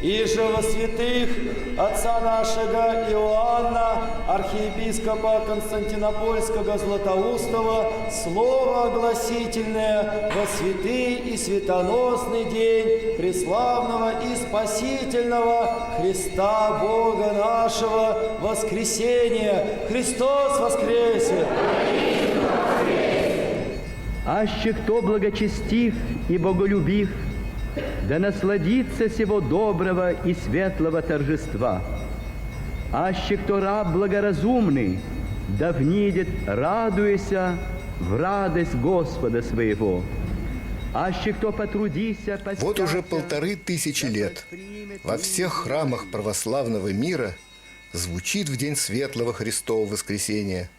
И же во святых отца нашего Иоанна, архиепископа Константинопольского Златоустова, слово огласительное во святый и светоносный день преславного и спасительного Христа Бога нашего воскресения. Христос воскресе! Аще кто благочестив и боголюбив, да насладится сего доброго и светлого торжества. Аще кто раб благоразумный, да внидит, радуяся в радость Господа своего. Аще кто потрудися... Вот уже 1500 лет во всех храмах православного мира звучит в день светлого Христова воскресения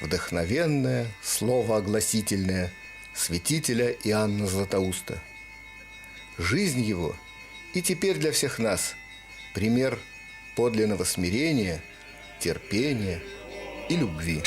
вдохновенное слово огласительное святителя Иоанна Златоуста. Жизнь его и теперь для всех нас пример подлинного смирения, терпения и любви.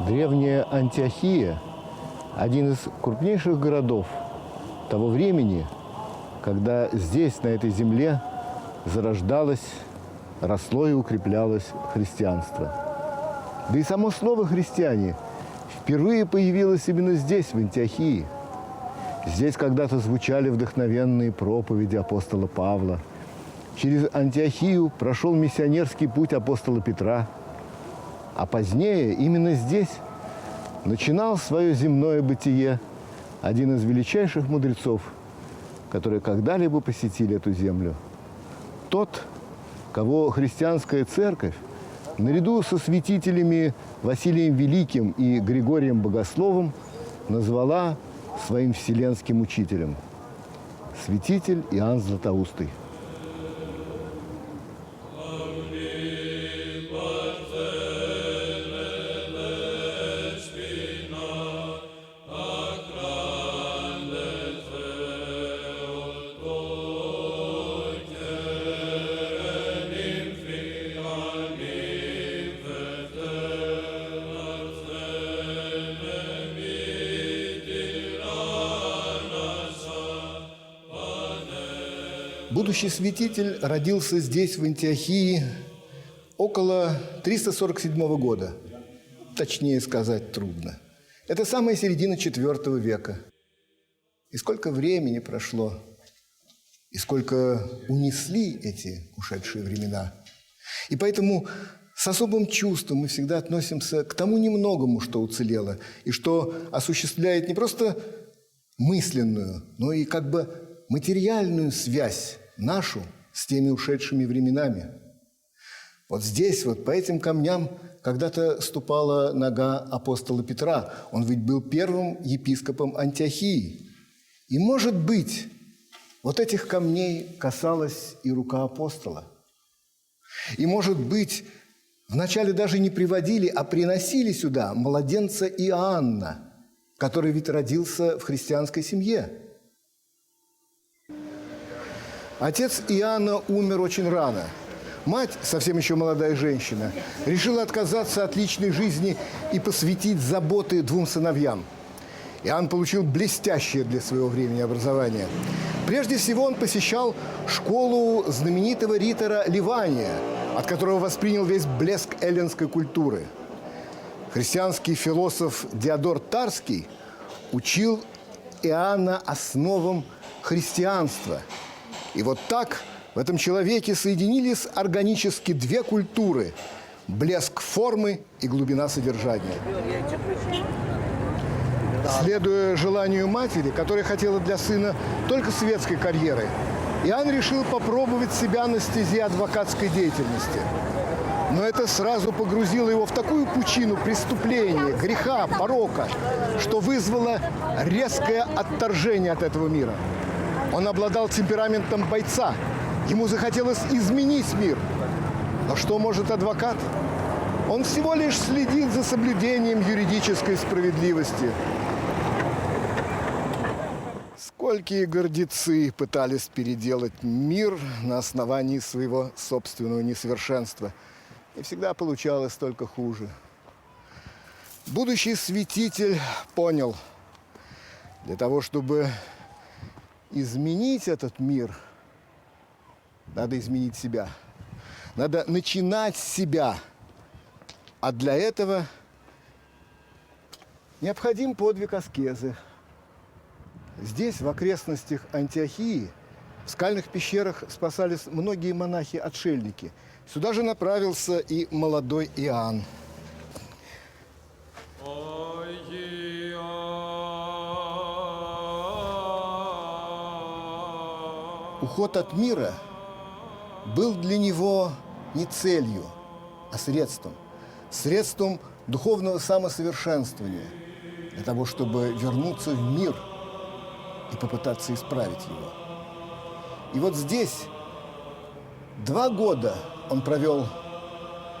Древняя Антиохия – один из крупнейших городов того времени, когда здесь, на этой земле, зарождалось, росло и укреплялось христианство. Да и само слово «христиане» впервые появилось именно здесь, в Антиохии. Здесь когда-то звучали вдохновенные проповеди апостола Павла. Через Антиохию прошел миссионерский путь апостола Петра. А позднее именно здесь начинал свое земное бытие один из величайших мудрецов, которые когда-либо посетили эту землю. Тот, кого христианская церковь, наряду со святителями Василием Великим и Григорием Богословом, назвала своим вселенским учителем – святитель Иоанн Златоустый. Будущий святитель родился здесь, в Антиохии, около 347 года. Точнее сказать трудно. Это самая середина IV века. И сколько времени прошло, и сколько унесли эти ушедшие времена. И поэтому с особым чувством мы всегда относимся к тому немногому, что уцелело, и что осуществляет не просто мысленную, но и как бы материальную связь нашу с теми ушедшими временами. Вот здесь, вот по этим камням, когда-то ступала нога апостола Петра. Он ведь был первым епископом Антиохии. И, может быть, вот этих камней касалась и рука апостола. И, может быть, вначале даже не приводили, а приносили сюда младенца Иоанна, который ведь родился в христианской семье. Отец Иоанна умер очень рано. Мать, совсем еще молодая женщина, решила отказаться от личной жизни и посвятить заботы двум сыновьям. Иоанн получил блестящее для своего времени образование. Прежде всего он посещал школу знаменитого ритора Ливания, от которого воспринял весь блеск эллинской культуры. Христианский философ Диодор Тарский учил Иоанна основам христианства. И вот так в этом человеке соединились органически две культуры – блеск формы и глубина содержания. Следуя желанию матери, которая хотела для сына только светской карьеры, Иоанн решил попробовать себя на стезе адвокатской деятельности. Но это сразу погрузило его в такую пучину преступления, греха, порока, что вызвало резкое отторжение от этого мира. Он обладал темпераментом бойца. Ему захотелось изменить мир. Но что может адвокат? Он всего лишь следит за соблюдением юридической справедливости. Сколькие гордецы пытались переделать мир на основании своего собственного несовершенства. И всегда получалось только хуже. Будущий святитель понял, для того, чтобы изменить этот мир, надо изменить себя. Надо начинать с себя. А для этого необходим подвиг аскезы. Здесь, в окрестностях Антиохии, в скальных пещерах спасались многие монахи-отшельники. Сюда же направился и молодой Иоанн. Уход от мира был для него не целью, а средством. Средством духовного самосовершенствования, для того, чтобы вернуться в мир и попытаться исправить его. И вот здесь 2 года он провел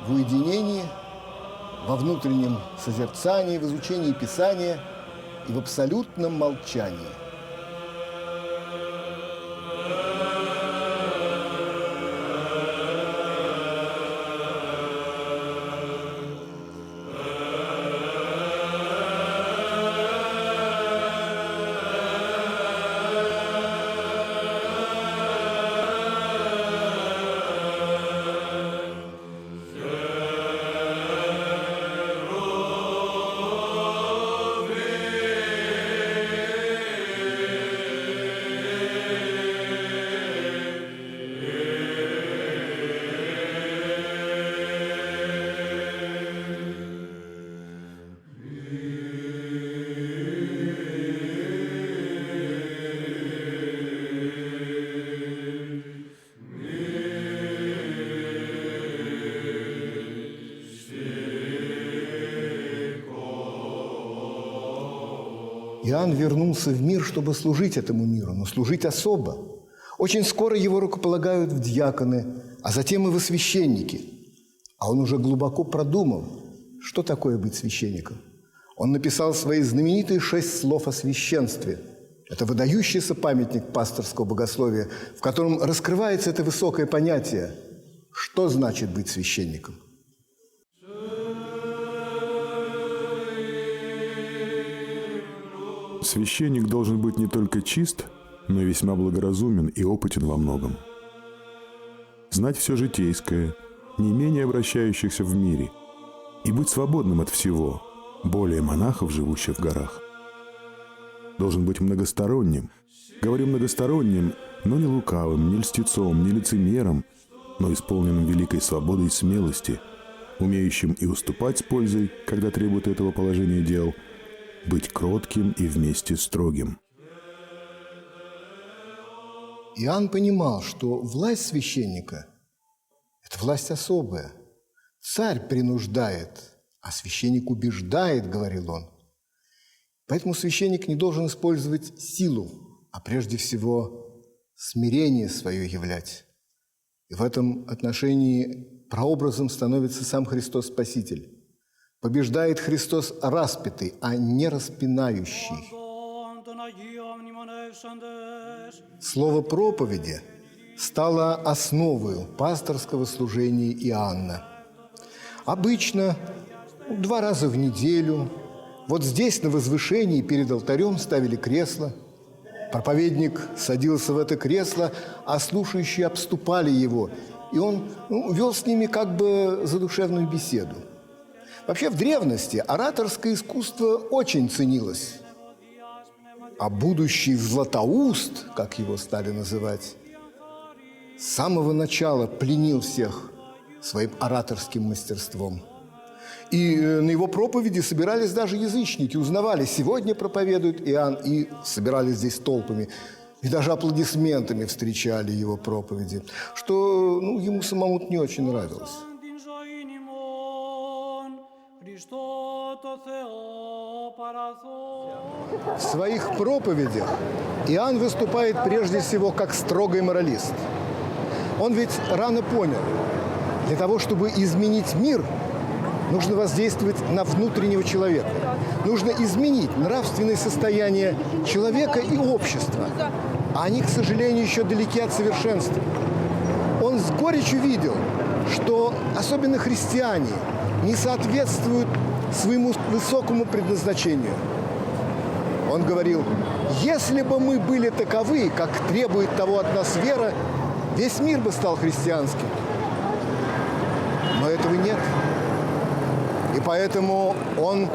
в уединении, во внутреннем созерцании, в изучении Писания и в абсолютном молчании. Иоанн вернулся в мир, чтобы служить этому миру, но служить особо. Очень скоро его рукополагают в диаконы, а затем и во священники. А он уже глубоко продумал, что такое быть священником. Он написал свои знаменитые 6 слов о священстве. Это выдающийся памятник пасторского богословия, в котором раскрывается это высокое понятие. Что значит быть священником? Священник должен быть не только чист, но и весьма благоразумен и опытен во многом. Знать все житейское, не менее обращающихся в мире, и быть свободным от всего, более монахов, живущих в горах. Должен быть многосторонним. Говорю многосторонним, но не лукавым, не льстецом, не лицемером, но исполненным великой свободой и смелости, умеющим и уступать с пользой, когда требует этого положение дел, быть кротким и вместе строгим. Иоанн понимал, что власть священника – это власть особая. Царь принуждает, а священник убеждает, говорил он. Поэтому священник не должен использовать силу, а прежде всего смирение свое являть. И в этом отношении прообразом становится сам Христос Спаситель. Побеждает Христос распятый, а не распинающий. Слово проповеди стало основой пасторского служения Иоанна. Обычно 2 раза в неделю вот здесь, на возвышении, перед алтарем ставили кресло. Проповедник садился в это кресло, а слушающие обступали его. И он вел с ними как бы задушевную беседу. Вообще, в древности ораторское искусство очень ценилось. А будущий Златоуст, как его стали называть, с самого начала пленил всех своим ораторским мастерством. И на его проповеди собирались даже язычники, узнавали, сегодня проповедует Иоанн, и собирались здесь толпами. и даже аплодисментами встречали его проповеди, что ему самому не очень нравилось. В своих проповедях Иоанн выступает прежде всего как строгий моралист. Он ведь рано понял, для того, чтобы изменить мир, нужно воздействовать на внутреннего человека. Нужно изменить нравственное состояние человека и общества. А они, к сожалению, еще далеки от совершенства. Он с горечью видел, что особенно христиане не соответствуют своему высокому предназначению. Он говорил: если бы мы были таковы, как требует того от нас вера, весь мир бы стал христианским. Но этого нет. И поэтому он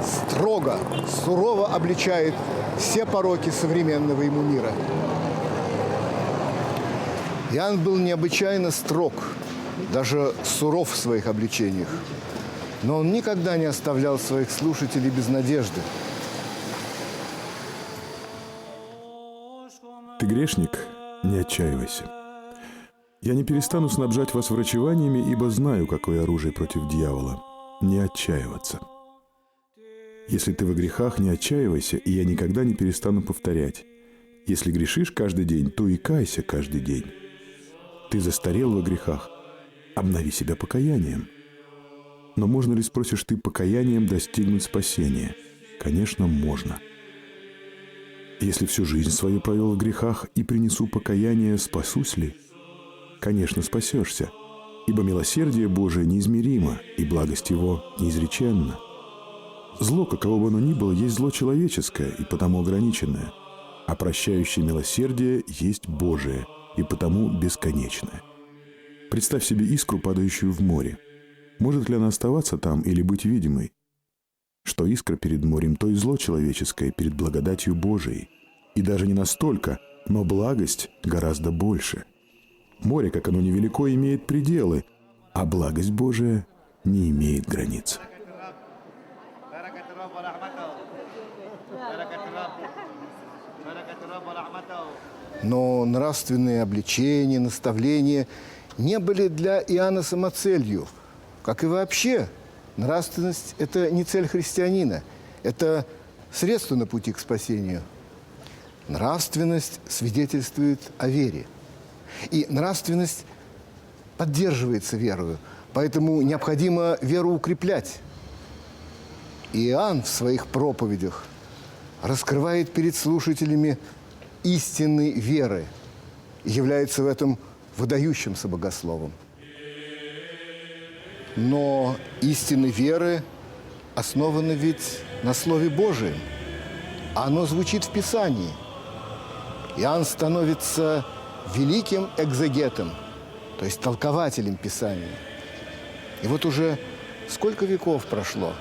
строго, сурово обличает все пороки современного ему мира. Иоанн был необычайно строг, даже суров в своих обличениях. Но он никогда не оставлял своих слушателей без надежды. Ты грешник? Не отчаивайся. Я не перестану снабжать вас врачеваниями, ибо знаю, какое оружие против дьявола. Не отчаиваться. Если ты во грехах, не отчаивайся, и я никогда не перестану повторять. Если грешишь каждый день, то и кайся каждый день. Ты застарел во грехах. Обнови себя покаянием. Но можно ли, спросишь ты, покаянием достигнуть спасения? Конечно, можно. Если всю жизнь свою провел в грехах и принесу покаяние, спасусь ли? Конечно, спасешься, ибо милосердие Божие неизмеримо, и благость Его неизреченна. Зло, каково бы оно ни было, есть зло человеческое и потому ограниченное, а прощающее милосердие есть Божие и потому бесконечное. Представь себе искру, падающую в море. Может ли она оставаться там или быть видимой? Что искра перед морем, то и зло человеческое перед благодатью Божией. И даже не настолько, но благость гораздо больше. Море, как оно невелико, имеет пределы, а благость Божия не имеет границ. Но нравственные обличения, наставления не были для Иоанна самоцелью. Как и вообще, нравственность – это не цель христианина, это средство на пути к спасению. Нравственность свидетельствует о вере. И нравственность поддерживается верою, поэтому необходимо веру укреплять. Иоанн в своих проповедях раскрывает перед слушателями истины веры и является в этом выдающимся богословом. Но истины веры основаны ведь на Слове Божием, а оно звучит в Писании. Иоанн становится великим экзегетом, то есть толкователем Писания. И вот уже сколько веков прошло,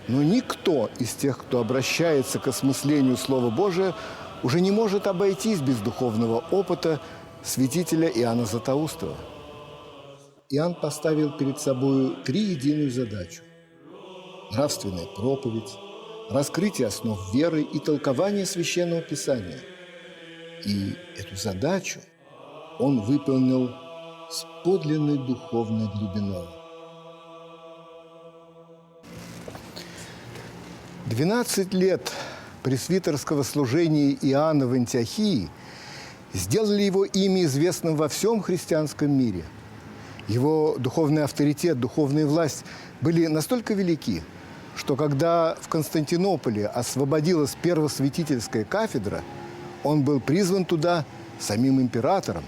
но никто из тех, кто обращается к осмыслению Слова Божия, уже не может обойтись без духовного опыта святителя Иоанна Златоустова. Иоанн поставил перед собой триединую задачу: нравственная проповедь, раскрытие основ веры и толкование Священного Писания. И эту задачу он выполнил с подлинной духовной глубиной. 12 лет пресвитерского служения Иоанна в Антиохии сделали его имя известным во всем христианском мире. Его духовный авторитет, духовная власть были настолько велики, что когда в Константинополе освободилась первосвятительская кафедра, он был призван туда самим императором.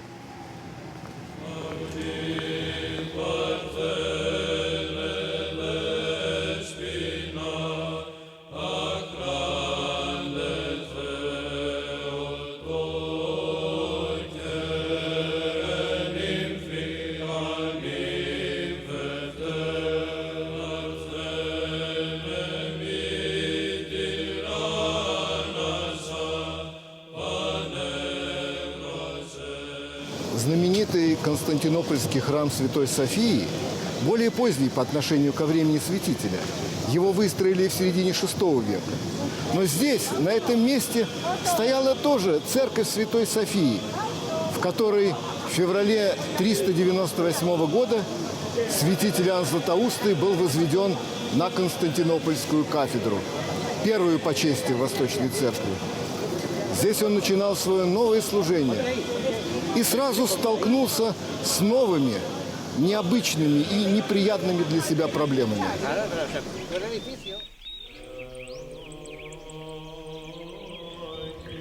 Знаменитый Константинопольский храм Святой Софии более поздний по отношению ко времени святителя. Его выстроили в середине VI века. Но здесь, на этом месте, стояла тоже церковь Святой Софии, в которой в феврале 398 года святитель Иоанн Златоустый был возведен на Константинопольскую кафедру, первую по чести в Восточной Церкви. Здесь он начинал свое новое служение и сразу столкнулся с новыми, необычными и неприятными для себя проблемами.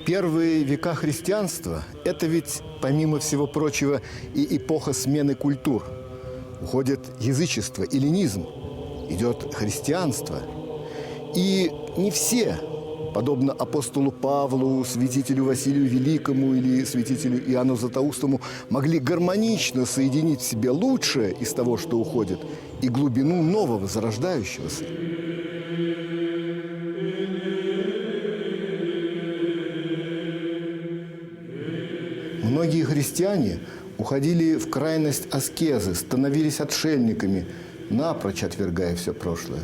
Первые века христианства – это ведь, помимо всего прочего, и эпоха смены культур. Уходит язычество, эллинизм, идет христианство. И не все, подобно апостолу Павлу, святителю Василию Великому или святителю Иоанну Златоустому, могли гармонично соединить в себе лучшее из того, что уходит, и глубину нового, зарождающегося. Многие христиане уходили в крайность аскезы, становились отшельниками, напрочь отвергая все прошлое.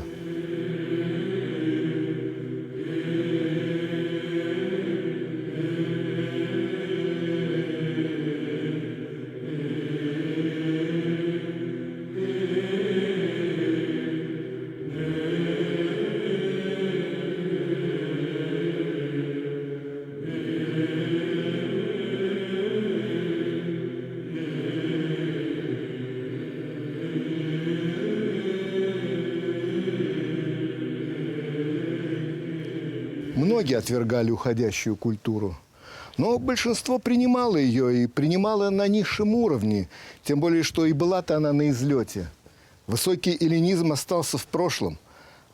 Многие отвергали уходящую культуру, но большинство принимало ее и принимало на низшем уровне, тем более, что и была-то она на излете. Высокий эллинизм остался в прошлом,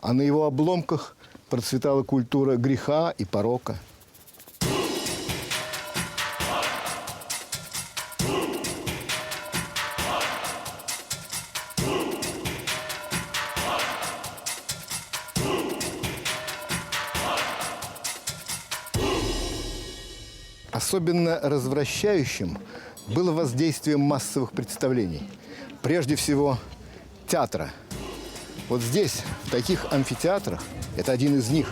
а на его обломках процветала культура греха и порока. Особенно развращающим было воздействие массовых представлений. Прежде всего, театра. Вот здесь, в таких амфитеатрах, это один из них,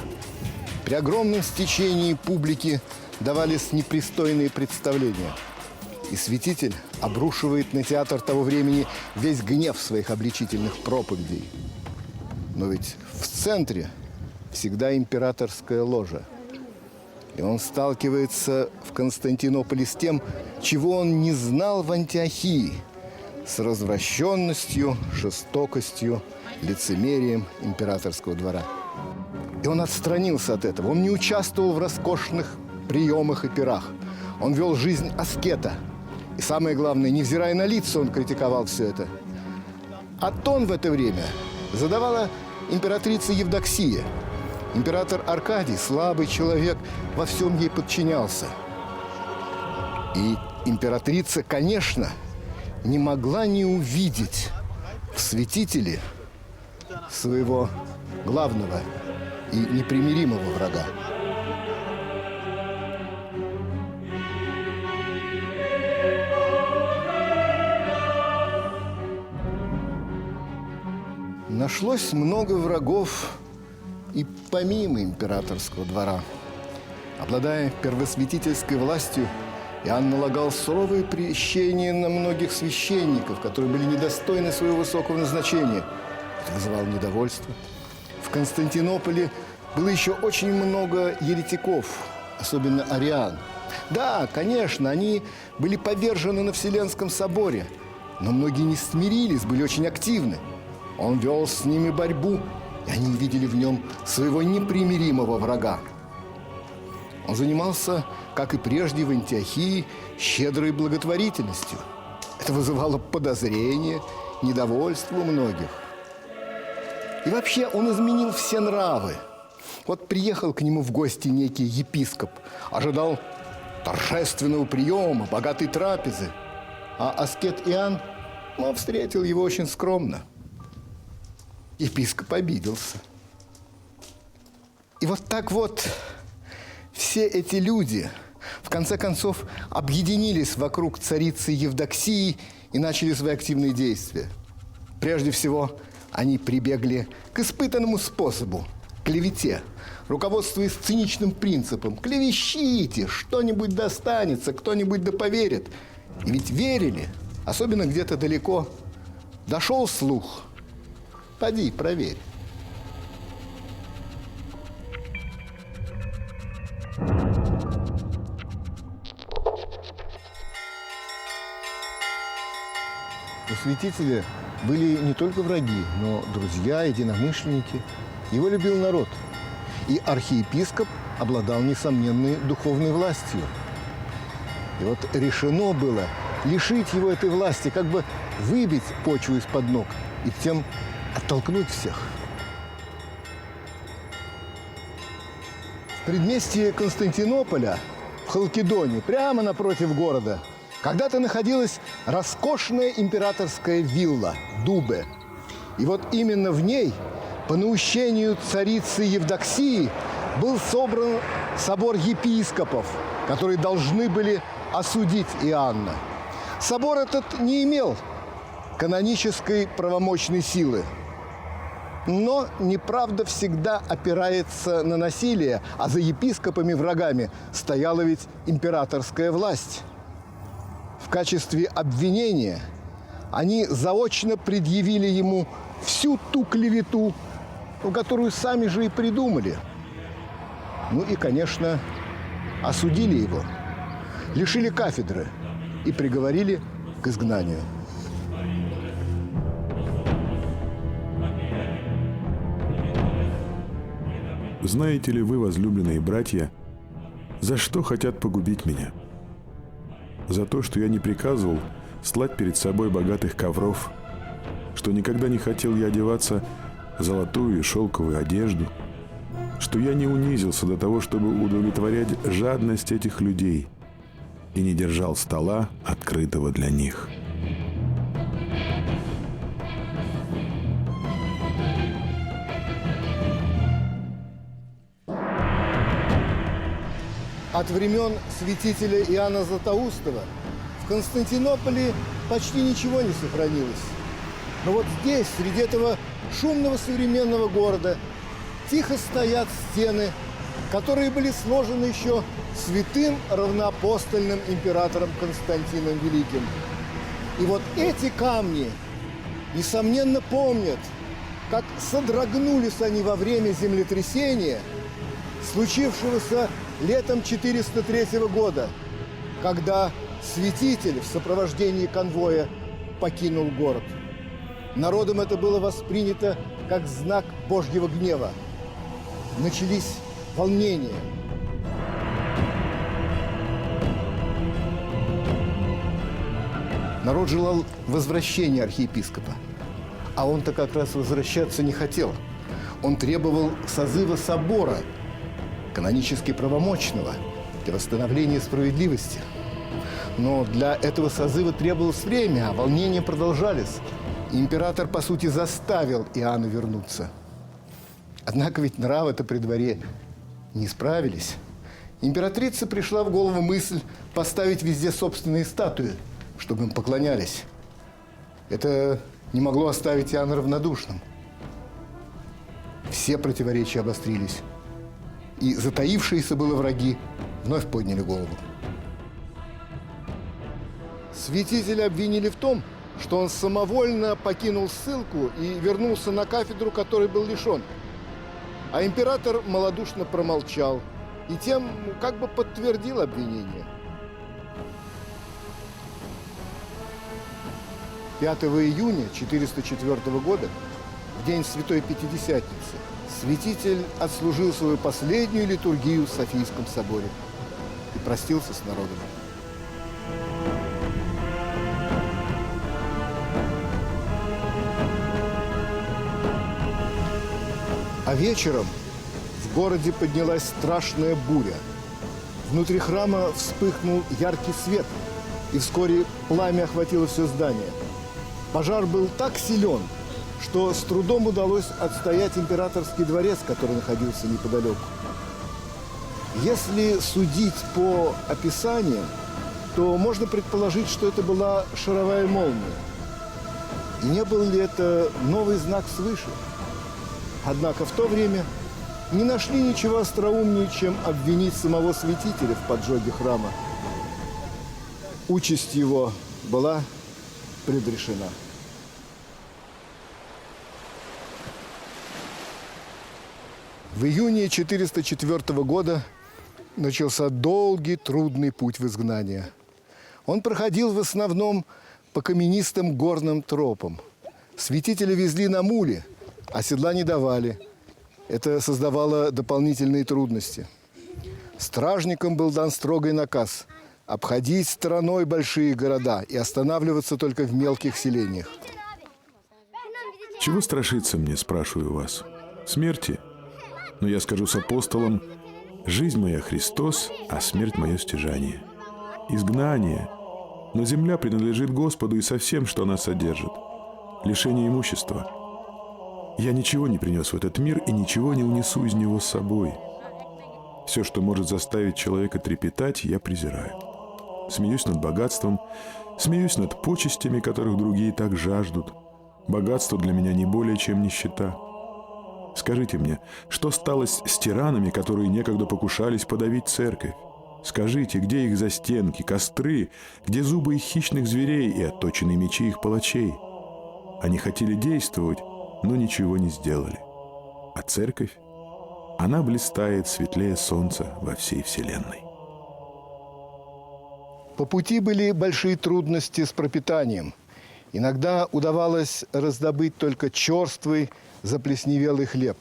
при огромном стечении публики давались непристойные представления. И святитель обрушивает на театр того времени весь гнев своих обличительных проповедей. Но ведь в центре всегда императорская ложа. И он сталкивается в Константинополе с тем, чего он не знал в Антиохии, с развращенностью, жестокостью, лицемерием императорского двора. И он отстранился от этого. Он не участвовал в роскошных приемах и пирах. Он вел жизнь аскета. И самое главное, невзирая на лица, он критиковал все это. А тон в это время задавала императрица Евдоксия. Император Аркадий, слабый человек, во всем ей подчинялся. И императрица, конечно, не могла не увидеть в святителе своего главного и непримиримого врага. Нашлось много врагов и помимо императорского двора. Обладая первосвятительской властью, Иоанн налагал суровые прещения на многих священников, которые были недостойны своего высокого назначения. Это вызывало недовольство. В Константинополе было еще очень много еретиков, особенно ариан. Да, конечно, они были повержены на Вселенском соборе, но многие не смирились, были очень активны. Он вел с ними борьбу, и они увидели в нем своего непримиримого врага. Он занимался, как и прежде в Антиохии, щедрой благотворительностью. Это вызывало подозрения, недовольство у многих. И вообще он изменил все нравы. Вот приехал к нему в гости некий епископ, ожидал торжественного приема, богатой трапезы. А аскет Иоанн, встретил его очень скромно. Епископ обиделся. И вот так вот все эти люди, в конце концов, объединились вокруг царицы Евдоксии и начали свои активные действия. Прежде всего, они прибегли к испытанному способу – клевете, руководствуясь циничным принципом: клевещите, что-нибудь достанется, кто-нибудь да поверит. И ведь верили, особенно где-то далеко. Дошел слух. Поди, проверь. У святителя были не только враги, но друзья, единомышленники. Его любил народ. И архиепископ обладал несомненной духовной властью. И вот решено было лишить его этой власти, как бы выбить почву из-под ног и тем оттолкнуть всех. В предместье Константинополя, в Халкидоне, прямо напротив города, когда-то находилась роскошная императорская вилла Дубе. И вот именно в ней, по наущению царицы Евдоксии, был собран собор епископов, которые должны были осудить Иоанна. Собор этот не имел канонической правомочной силы. Но неправда всегда опирается на насилие, а за епископами-врагами стояла ведь императорская власть. В качестве обвинения они заочно предъявили ему всю ту клевету, которую сами же и придумали. Ну и, конечно, осудили его, лишили кафедры и приговорили к изгнанию. Знаете ли вы, возлюбленные братья, за что хотят погубить меня? За то, что я не приказывал слать перед собой богатых ковров, что никогда не хотел я одеваться в золотую и шелковую одежду, что я не унизился до того, чтобы удовлетворять жадность этих людей и не держал стола, открытого для них. От времен святителя Иоанна Златоустова в Константинополе почти ничего не сохранилось. Но вот здесь, среди этого шумного современного города, тихо стоят стены, которые были сложены еще святым равноапостольным императором Константином Великим. И вот эти камни, несомненно, помнят, как содрогнулись они во время землетрясения, случившегося летом 403 года, когда святитель в сопровождении конвоя покинул город. Народом это было воспринято как знак Божьего гнева. Начались волнения. Народ желал возвращения архиепископа, а он-то как раз возвращаться не хотел. Он требовал созыва собора, канонически правомочного, для восстановления справедливости. Но для этого созыва требовалось время, а волнения продолжались. Император, по сути, заставил Иоанна вернуться. Однако ведь нравы-то при дворе не справились. Императрице пришла в голову мысль поставить везде собственные статуи, чтобы им поклонялись. Это не могло оставить Иоанна равнодушным. Все противоречия обострились. И затаившиеся было враги вновь подняли голову. Святителя обвинили в том, что он самовольно покинул ссылку и вернулся на кафедру, которой был лишен. А император малодушно промолчал и тем как бы подтвердил обвинение. 5 июня 404 года, в день Святой Пятидесятницы, святитель отслужил свою последнюю литургию в Софийском соборе и простился с народом. А вечером в городе поднялась страшная буря. Внутри храма вспыхнул яркий свет, и вскоре пламя охватило все здание. Пожар был так силен, что с трудом удалось отстоять императорский дворец, который находился неподалеку. Если судить по описаниям, то можно предположить, что это была шаровая молния. И не был ли это новый знак свыше? Однако в то время не нашли ничего остроумнее, чем обвинить самого святителя в поджоге храма. Участь его была предрешена. В июне 404 года начался долгий, трудный путь в изгнание. Он проходил в основном по каменистым горным тропам. Святителя везли на муле, а седла не давали. Это создавало дополнительные трудности. Стражникам был дан строгий наказ – обходить стороной большие города и останавливаться только в мелких селениях. Чего страшиться мне, спрашиваю вас? Смерти? Но я скажу с апостолом: жизнь моя Христос, а смерть мое стяжание. Изгнание. Но земля принадлежит Господу и со всем, что она содержит. Лишение имущества. Я ничего не принес в этот мир и ничего не унесу из него с собой. Все, что может заставить человека трепетать, я презираю. Смеюсь над богатством, смеюсь над почестями, которых другие так жаждут. Богатство для меня не более, чем нищета. Скажите мне, что стало с тиранами, которые некогда покушались подавить церковь? Скажите, где их застенки, костры, где зубы их хищных зверей и отточенные мечи их палачей? Они хотели действовать, но ничего не сделали. А церковь? Она блистает светлее солнца во всей вселенной. По пути были большие трудности с пропитанием. Иногда удавалось раздобыть только черствый, заплесневелый хлеб.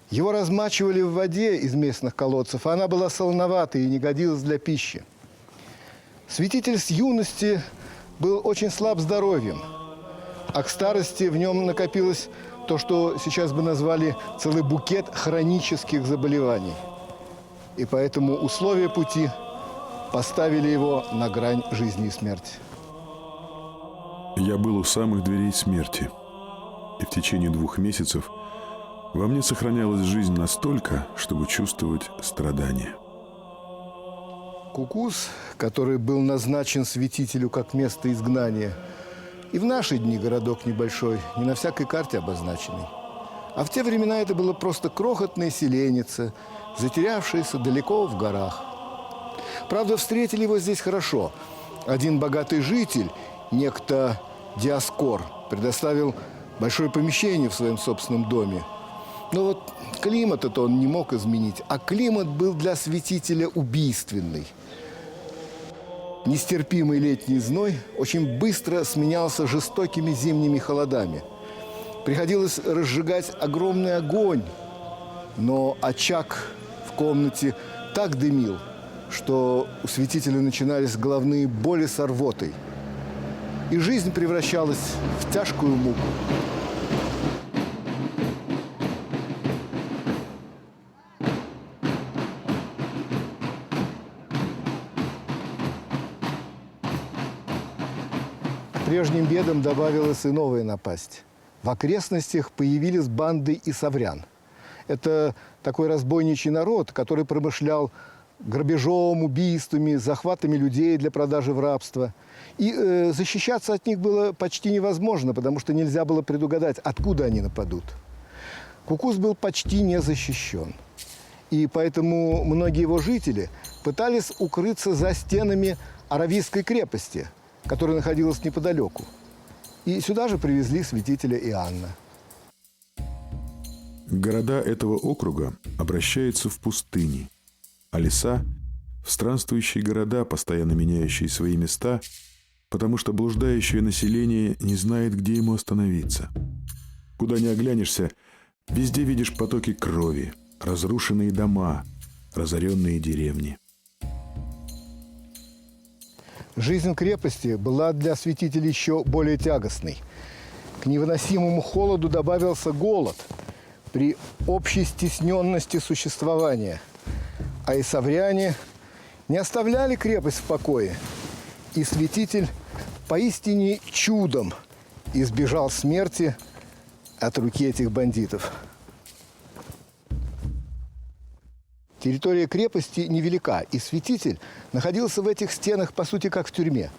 Его размачивали в воде из местных колодцев, а она была солоноватой и не годилась для пищи. Святитель с юности был очень слаб здоровьем, а к старости в нем накопилось то, что сейчас бы назвали целый букет хронических заболеваний. И поэтому условия пути поставили его на грань жизни и смерти. Я был у самых дверей смерти, и в течение 2 месяцев во мне сохранялась жизнь настолько, чтобы чувствовать страдания. Кукуз, который был назначен святителю как место изгнания, и в наши дни городок небольшой, не на всякой карте обозначенный. А в те времена это было просто крохотное селенице, затерявшееся далеко в горах. Правда, встретили его здесь хорошо. Один богатый житель, некто Диоскор, предоставил большое помещение в своем собственном доме. Но вот климат-то он не мог изменить, а климат был для святителя убийственный. Нестерпимый летний зной очень быстро сменялся жестокими зимними холодами. Приходилось разжигать огромный огонь, но очаг в комнате так дымил, что у святителя начинались головные боли с рвотой. И жизнь превращалась в тяжкую муку. К прежним бедам добавилась и новая напасть. В окрестностях появились банды исаврян. Это такой разбойничий народ, который промышлял грабежом, убийствами, захватами людей для продажи в рабство. И защищаться от них было почти невозможно, потому что нельзя было предугадать, откуда они нападут. Кукуз был почти не защищен. И поэтому многие его жители пытались укрыться за стенами Аравийской крепости, которая находилась неподалеку. И сюда же привезли святителя Иоанна. Города этого округа обращаются в пустыни, а леса – в странствующие города, постоянно меняющие свои места, потому что блуждающее население не знает, где ему остановиться. Куда ни оглянешься, везде видишь потоки крови, разрушенные дома, разоренные деревни. Жизнь крепости была для святителя еще более тягостной. К невыносимому холоду добавился голод при общей стесненности существования. А исавряне не оставляли крепость в покое. И святитель поистине чудом избежал смерти от руки этих бандитов. Территория крепости невелика, и святитель находился в этих стенах, по сути, как в тюрьме.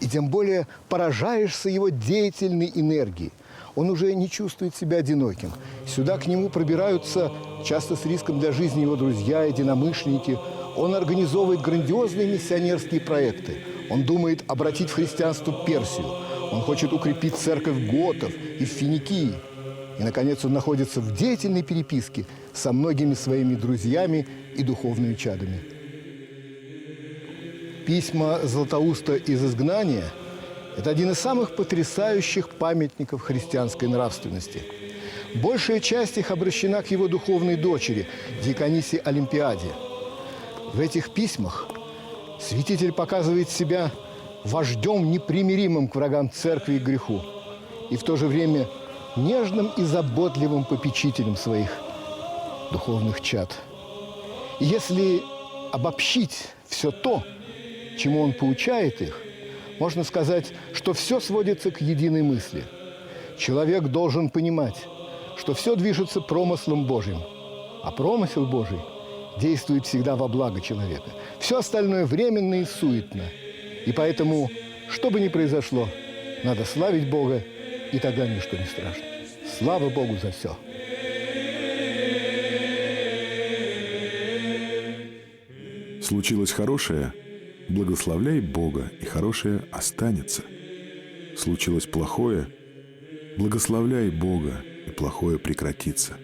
И тем более поражаешься его деятельной энергией. Он уже не чувствует себя одиноким. Сюда к нему пробираются, часто с риском для жизни, его друзья, единомышленники. Он организовывает грандиозные миссионерские проекты. Он думает обратить в христианство Персию. Он хочет укрепить церковь готов и в Финикии. И, наконец, он находится в деятельной переписке со многими своими друзьями и духовными чадами. Письма Златоуста из изгнания – это один из самых потрясающих памятников христианской нравственности. Большая часть их обращена к его духовной дочери, диаконисе Олимпиаде. В этих письмах святитель показывает себя вождем, непримиримым к врагам церкви и греху, и в то же время нежным и заботливым попечителем своих духовных чад. И если обобщить все то, чему он поучает их, можно сказать, что все сводится к единой мысли. Человек должен понимать, что все движется промыслом Божьим, а промысел Божий действует всегда во благо человека. Все остальное временно и суетно. И поэтому, что бы ни произошло, надо славить Бога, и тогда ничто не страшно. Слава Богу за все! Случилось хорошее – благословляй Бога, и хорошее останется. Случилось плохое – благословляй Бога, и плохое прекратится.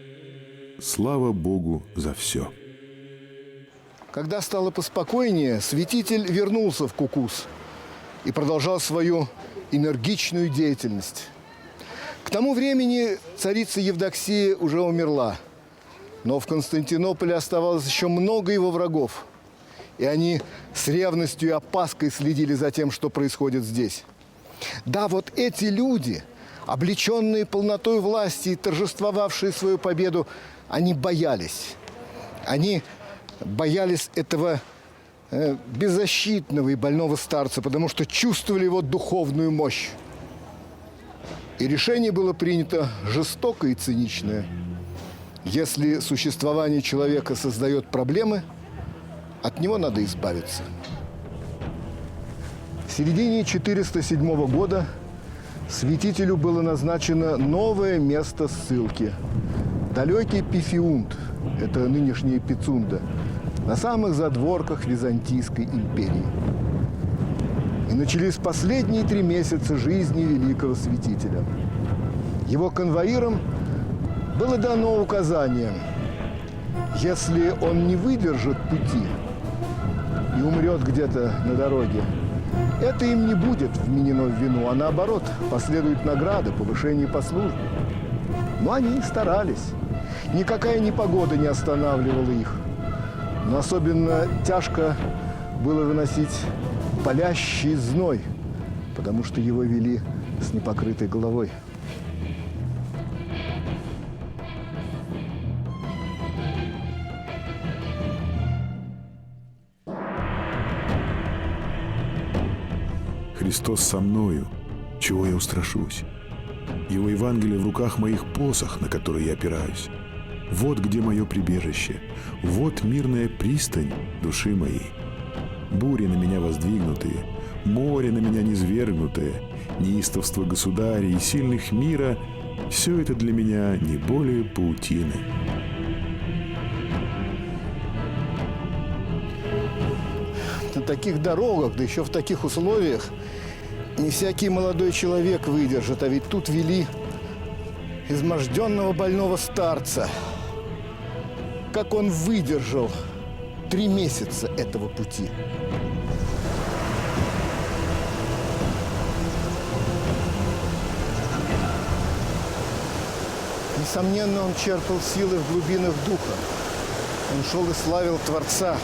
Слава Богу за все. Когда стало поспокойнее, святитель вернулся в Кукус и продолжал свою энергичную деятельность. К тому времени царица Евдоксия уже умерла, но в Константинополе оставалось еще много его врагов, и они с ревностью и опаской следили за тем, что происходит здесь. Да, вот эти люди, облеченные полнотой власти и торжествовавшие свою победу, они боялись. Они боялись этого беззащитного и больного старца, потому что чувствовали его духовную мощь. И решение было принято жестокое и циничное. Если существование человека создает проблемы, от него надо избавиться. В середине 407 года святителю было назначено новое место ссылки. Далекий Пифиунд, это нынешняя Пицунда, на самых задворках Византийской империи. И начались последние 3 месяца жизни великого святителя. Его конвоирам было дано указание: если он не выдержит пути и умрет где-то на дороге, это им не будет вменено в вину, а наоборот, последует награда, повышение по службе. Но они и старались. Никакая непогода не останавливала их. Но особенно тяжко было выносить палящий зной, потому что его вели с непокрытой головой. Христос со мною, чего я устрашусь? Его Евангелие в руках моих посох, на который я опираюсь. Вот где мое прибежище, вот мирная пристань души моей. Бури на меня воздвигнутые, море на меня низвергнутое, неистовство государей и сильных мира – все это для меня не более паутины. На таких дорогах, да еще в таких условиях, не всякий молодой человек выдержит, а ведь тут вели изможденного больного старца. Как он выдержал 3 месяца этого пути? Несомненно, он черпал силы в глубинах духа. Он шел и славил Творца.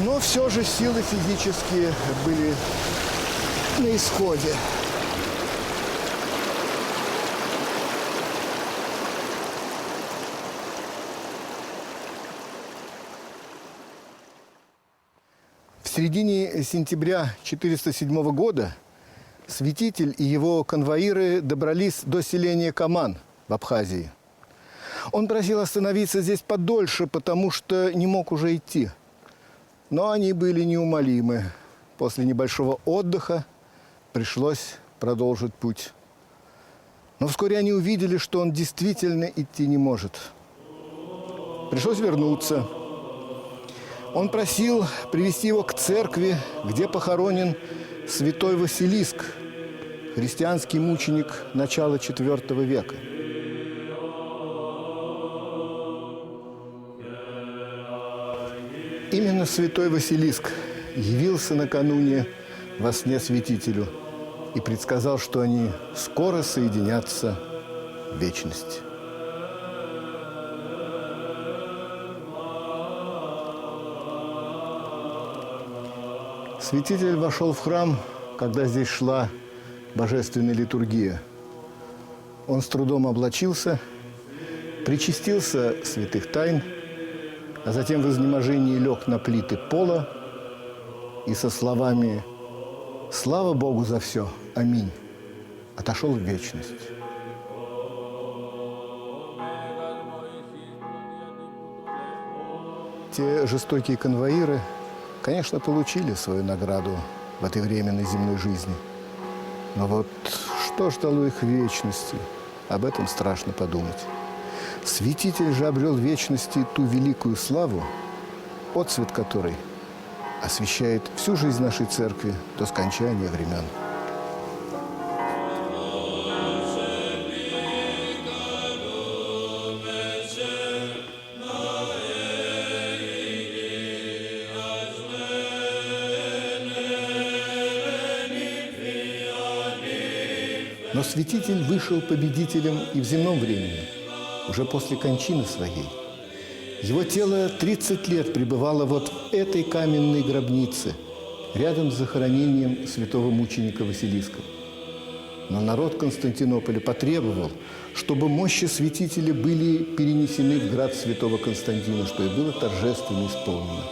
Но все же силы физические были на исходе. В середине сентября 407 года святитель и его конвоиры добрались до селения Каман в Абхазии. Он просил остановиться здесь подольше, потому что не мог уже идти. Но они были неумолимы. После небольшого отдыха пришлось продолжить путь. Но вскоре они увидели, что он действительно идти не может. Пришлось вернуться. Он просил привести его к церкви, где похоронен святой Василиск, христианский мученик начала IV века. Именно святой Василиск явился накануне во сне святителю и предсказал, что они скоро соединятся в вечности. Святитель вошел в храм, когда здесь шла божественная литургия. Он с трудом облачился, причастился святых тайн, а затем в изнеможении лег на плиты пола и со словами «Слава Богу за все! Аминь!» отошел в вечность. Те жестокие конвоиры, конечно, получили свою награду в этой временной земной жизни. Но вот что ждало их в вечности, об этом страшно подумать. Святитель же обрел в вечности ту великую славу, отцвет которой освещает всю жизнь нашей церкви до скончания времен. Но святитель вышел победителем и в земном времени, уже после кончины своей. Его тело 30 лет пребывало вот в этой каменной гробнице, рядом с захоронением святого мученика Василиска. Но народ Константинополя потребовал, чтобы мощи святителя были перенесены в град святого Константина, что и было торжественно исполнено.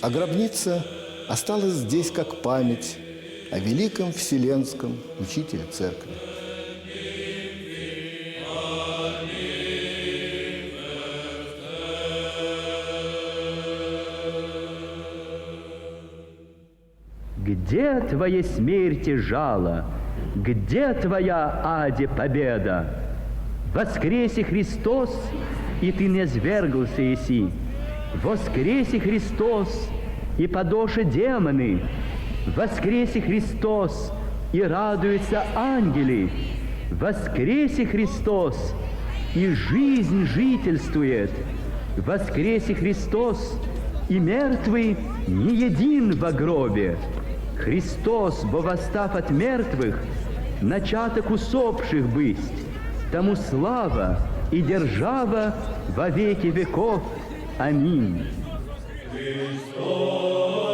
А гробница осталась здесь как память о великом вселенском учителе церкви. Где твоя смерти жало? Где твоя, Аде, победа? Воскресе Христос, и ты не свергался еси. Воскресе Христос, и подоше демоны. Воскресе Христос, и радуются ангели. Воскресе Христос, и жизнь жительствует. Воскресе Христос, и мертвый не един во гробе. Христос, бо восстав от мертвых, начаток усопших быть, тому слава и держава во веки веков. Аминь. Христос!